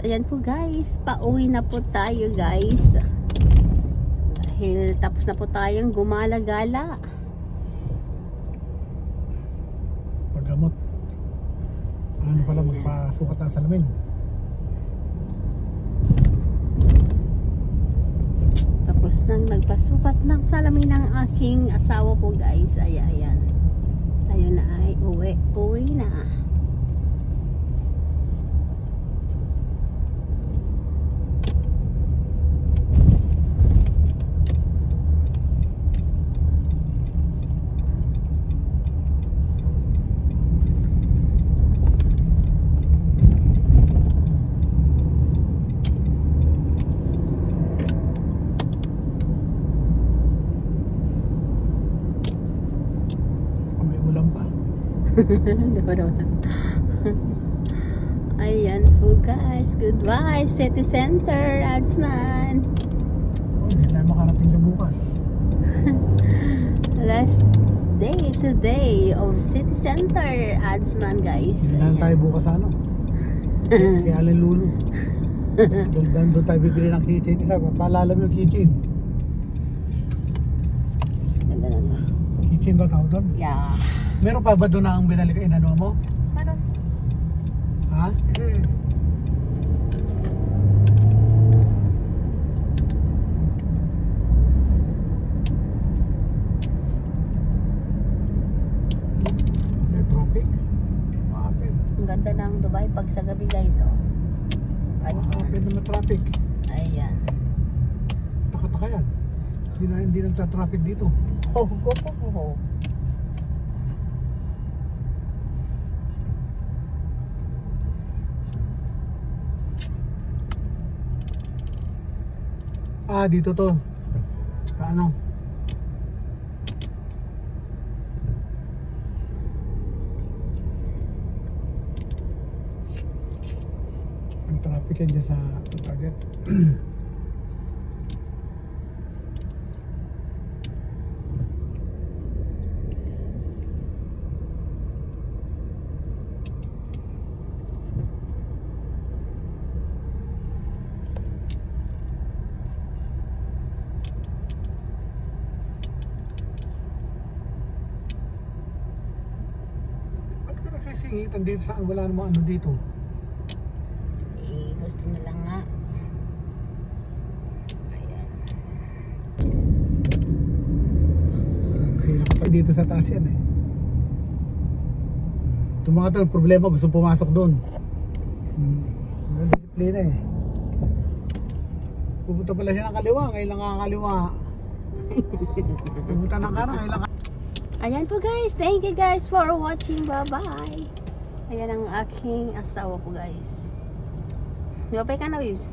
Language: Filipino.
Ayan po guys, pauwi na po tayo guys. Dahil tapos na po tayong gumala-gala. Paggamot. Ano pala, magpasukat ng salamin. Tapos nang nagpasukat ng salamin ng aking asawa po guys. Ayan. Tayo na ay uwi na. Ayan po guys, goodbye City Center, Adsman. Hindi tayo makarating na bukas. Last day today of City Center, Adsman guys. Hindi tayo bukas sa ano kaya Alan Lulu. Doon tayo bibili ng keychain. Isa, paalala mo yung keychain. Ganda na. Keychain ba tawag doon? Yeah. Meron pa ba doon na ang binali ka inano mo? Meron. Ha? May traffic? Maapin. Ang ganda ng Dubai pag sa gabi guys, oh. Ayos na. Maapin na may traffic. Ayan. Taka yan. Hindi nagta-traffic dito. Oh, go. Dito to. Ano? Ang traffic yan dyan sa target. Singitan dito saan wala namang ano dito. Gusto nila nga. Ayan. Sila pa dito sa taas yan eh. Itong mga tal, problema gusto pumasok doon. Disiplina eh. Pupunta pala siya ng kaliwa, ngayon lang kakaliwa. Pupunta ng kanan, ngayon lang. Ayan po guys, thank you guys for watching, bye bye. Ayan ang aking asawa po guys. Bye-bye ka na, Wiz.